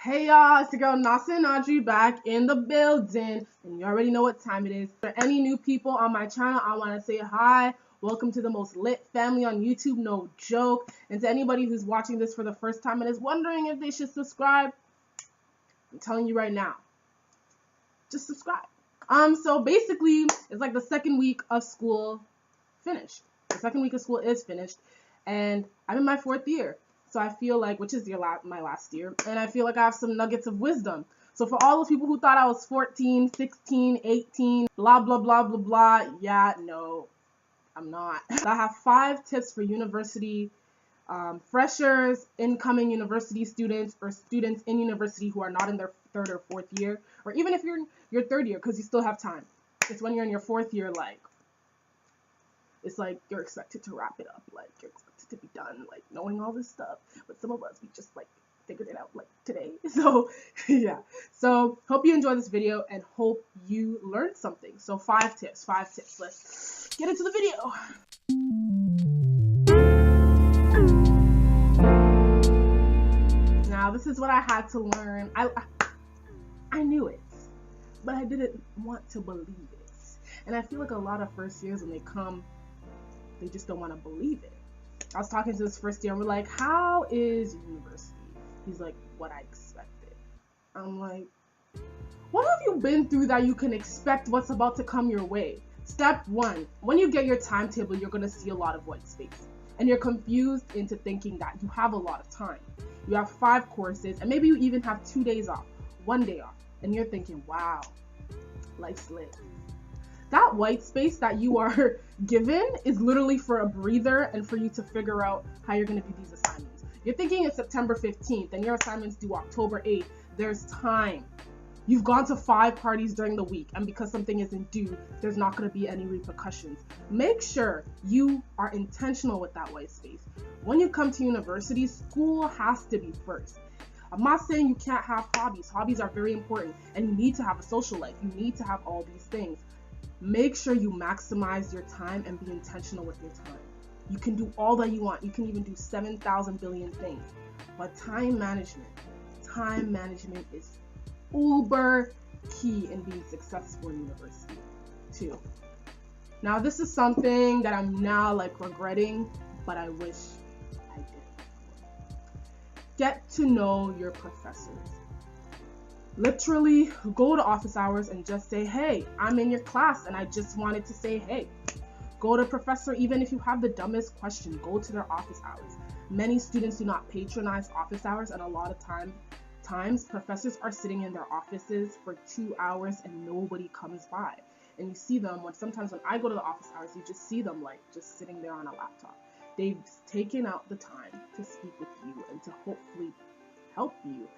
Hey y'all, it's the girl Nasa and Audrey back in the building, and you already know what time it is. For any new people on my channel, I want to say hi. Welcome to the most lit family on YouTube, no joke. And to anybody who's watching this for the first time and is wondering if they should subscribe, I'm telling you right now, just subscribe. So basically, it's like the second week of school finished. The second week of school is finished, and I'm in my 4th year. So I feel like, which is my last year, and I feel like I have some nuggets of wisdom. So for all those people who thought I was 14, 16, 18, blah, blah, blah, blah, blah, yeah, no, I'm not. I have 5 tips for university freshers, incoming university students, or students in university who are not in their 3rd or 4th year, or even if you're in your 3rd year, because you still have time. It's when you're in your 4th year, it's like you're expected to wrap it up, like you're expected to be done, like knowing all this stuff. But some of us, we just like figured it out like today. So yeah. So hope you enjoy this video and hope you learned something. So 5 tips. Let's get into the video. Now this is what I had to learn. I knew it, but I didn't want to believe it. And I feel like a lot of first years when they come, they just don't want to believe it. I was talking to this first year and we're like, how is university? He's like, what I expected. I'm like, what have you been through that you can expect what's about to come your way? Step 1, when you get your timetable, you're going to see a lot of white space. And you're confused into thinking that you have a lot of time. You have 5 courses and maybe you even have 2 days off, 1 day off. And you're thinking, wow, life's lit. That white space that you are given is literally for a breather and for you to figure out how you're going to do these assignments. You're thinking it's September 15th and your assignments due October 8th. There's time. You've gone to 5 parties during the week, and because something isn't due, there's not going to be any repercussions. Make sure you are intentional with that white space. When you come to university, school has to be first. I'm not saying you can't have hobbies. Hobbies are very important, and you need to have a social life. You need to have all these things. Make sure you maximize your time and be intentional with your time. You can do all that you want. You can even do 7,000 billion things. But time management is uber key in being successful in university too. Now this is something that I'm now regretting, but I wish I did. Get to know your professors. Literally go to office hours and just say, hey, I'm in your class and I just wanted to say hey. Go to professor, even if you have the dumbest question, go to their office hours. Many students do not patronize office hours, and a lot of times professors are sitting in their offices for 2 hours and nobody comes by. And you see them sometimes when I go to the office hours, you just see them just sitting there on a laptop. They've taken out the time to speak with you and to hopefully help you.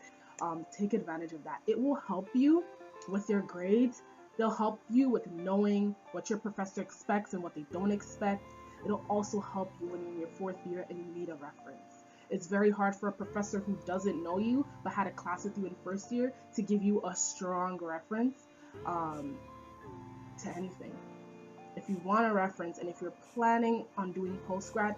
Take advantage of that. It will help you with your grades. They'll help you with knowing what your professor expects and what they don't expect. It'll also help you when you're in your 4th year and you need a reference. It's very hard for a professor who doesn't know you but had a class with you in 1st year to give you a strong reference to anything. If you want a reference and if you're planning on doing post-grad,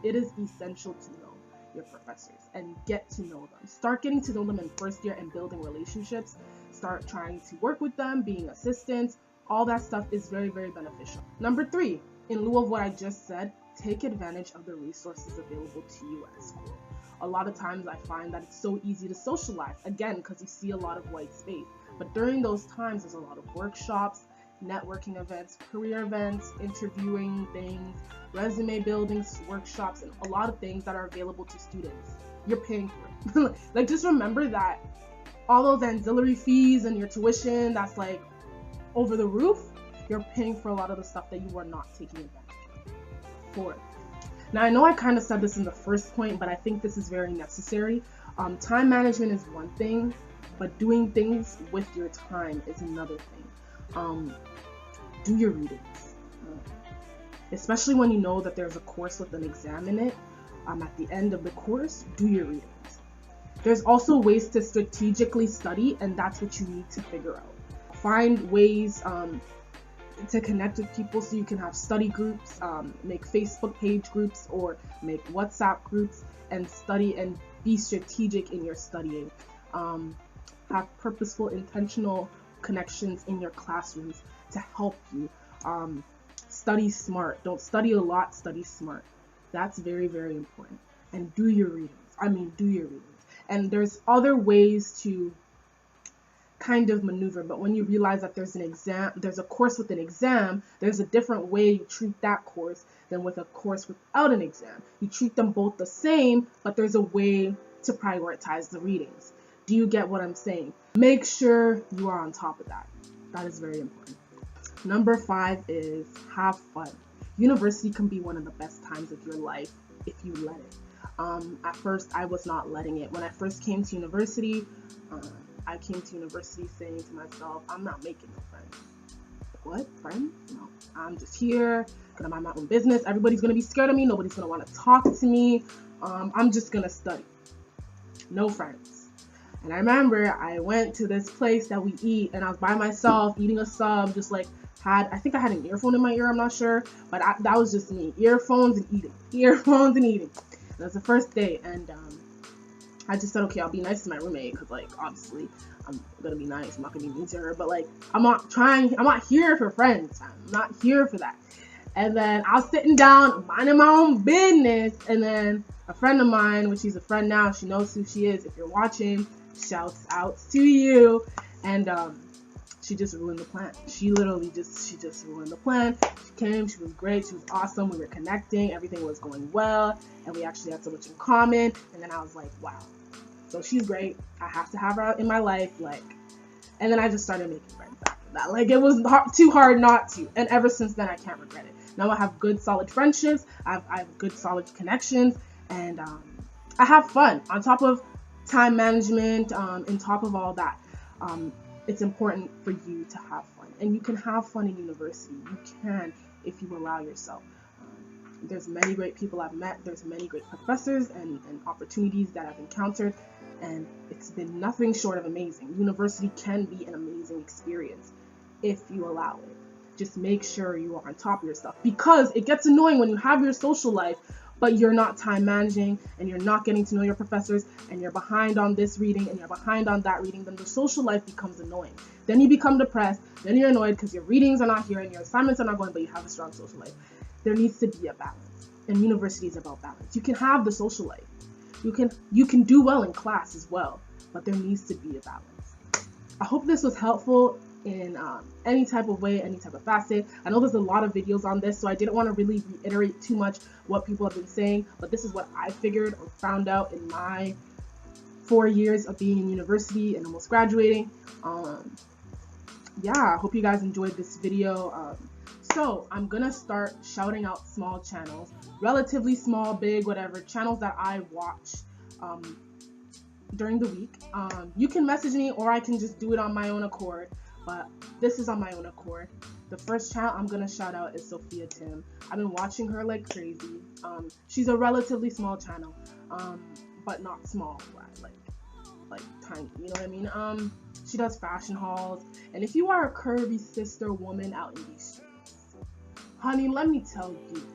it is essential to know your professors and get to know them. Start getting to know them in 1st year and building relationships. Start trying to work with them, being assistants. All that stuff is very, very beneficial. Number 3, in lieu of what I just said, take advantage of the resources available to you at school. A lot of times I find that it's so easy to socialize, again, because you see a lot of white space. But during those times, there's a lot of workshops, networking events, career events, interviewing things, resume building workshops, and a lot of things that are available to students. You're paying for it. Just remember that all those ancillary fees and your tuition that's over the roof, you're paying for a lot of the stuff that you are not taking advantage of. 4th. Now I know I kind of said this in the first point, but I think this is very necessary. Time management is one thing, but doing things with your time is another thing. Do your readings. Especially when you know that there's a course with an exam in it. At the end of the course, do your readings. There's also ways to strategically study, and that's what you need to figure out. Find ways to connect with people so you can have study groups, make Facebook page groups or make WhatsApp groups and study and be strategic in your studying. Have purposeful, intentional connections in your classrooms to help you. Study smart. Don't study a lot, study smart. That's very, very important. And do your readings. Do your readings. And there's other ways to kind of maneuver, but when you realize that there's a course with an exam, there's a different way you treat that course than with a course without an exam. You treat them both the same, but there's a way to prioritize the readings. Do you get what I'm saying? Make sure you are on top of that. That is very important. Number 5 is have fun. University can be one of the best times of your life if you let it. At first, I was not letting it. When I first came to university, I came to university saying to myself, I'm not making no friends. What? Friends? No. I'm just here, gonna mind my own business. Everybody's gonna be scared of me. Nobody's gonna want to talk to me. I'm just gonna study. No friends. And I remember I went to this place that we eat, and I was by myself eating a sub, just like I think I had an earphone in my ear, I'm not sure, but that was just me. Earphones and eating. Earphones and eating. That was the first day, and I just said, okay, I'll be nice to my roommate, because, like, obviously, I'm gonna be nice. I'm not gonna be mean to her, but, like, I'm not here for friends. I'm not here for that. And then I was sitting down, minding my own business, and then a friend of mine, which she's a friend now, she knows who she is. If you're watching, shouts out to you. And she just ruined the plan. She literally just ruined the plan. She came, she was great, she was awesome. We were connecting, everything was going well, and we actually had so much in common. And then I was like, wow. So she's great. I have to have her in my life, like. And then I just started making friends after that. Like, it was too hard not to. And ever since then, I can't regret it. Now I have good, solid friendships. I have good, solid connections, and I have fun. On top of time management, on top of all that, it's important for you to have fun. And you can have fun in university. You can if you allow yourself. There's many great people I've met. There's many great professors and opportunities that I've encountered. And it's been nothing short of amazing. University can be an amazing experience if you allow it. Just make sure you are on top of your stuff, because it gets annoying when you have your social life, but you're not time managing and you're not getting to know your professors, and you're behind on this reading and you're behind on that reading. Then the social life becomes annoying. Then you become depressed. Then you're annoyed because your readings are not here and your assignments are not going, but you have a strong social life. There needs to be a balance, and university is about balance. You can have the social life. You can do well in class as well, but there needs to be a balance. I hope this was helpful in any type of way, any type of facet. I know there's a lot of videos on this, so I didn't want to really reiterate too much what people have been saying, but this is what I figured or found out in my 4 years of being in university and almost graduating. Yeah, I hope you guys enjoyed this video. So I'm gonna start shouting out small channels, relatively small, big, whatever, channels that I watch during the week. You can message me, or I can just do it on my own accord, but this is on my own accord. The first channel I'm gonna shout out is Sophia Tim. I've been watching her like crazy. She's a relatively small channel, but not small, like tiny, you know what I mean? She does fashion hauls, and if you are a curvy sister woman out in these streets, honey, let me tell you,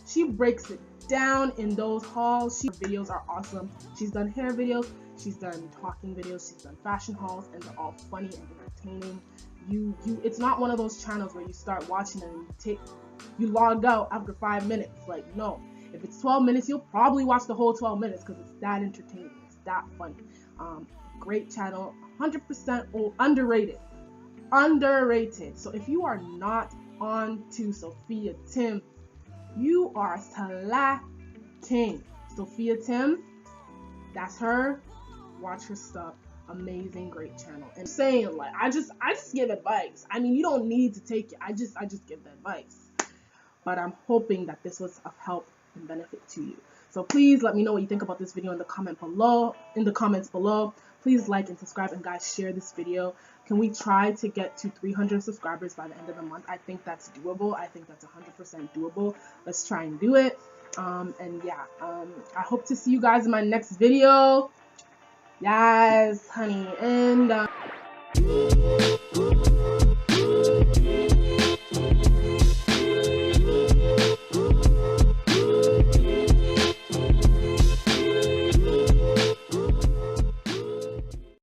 she breaks it down in those hauls. Her videos are awesome. She's done hair videos, she's done talking videos, she's done fashion hauls, and they're all funny and entertaining. It's not one of those channels where you start watching and you log out after 5 minutes. Like, no. If it's 12 minutes, you'll probably watch the whole 12 minutes because it's that entertaining. It's that funny. Great channel, 100% underrated. Underrated. So if you are not on to Sophia Tim, you are slacking. Sophia Tim, that's her. Watch her stuff. Amazing, great channel. And saying, like, I just give advice. I mean, you don't need to take it. I just give the advice. But I'm hoping that this was of help and benefit to you. So please let me know what you think about this video in the comments below. Please like and subscribe, and guys, share this video. Can we try to get to 300 subscribers by the end of the month? I think that's doable. I think that's 100% doable. Let's try and do it. And yeah, I hope to see you guys in my next video. Yes, honey. And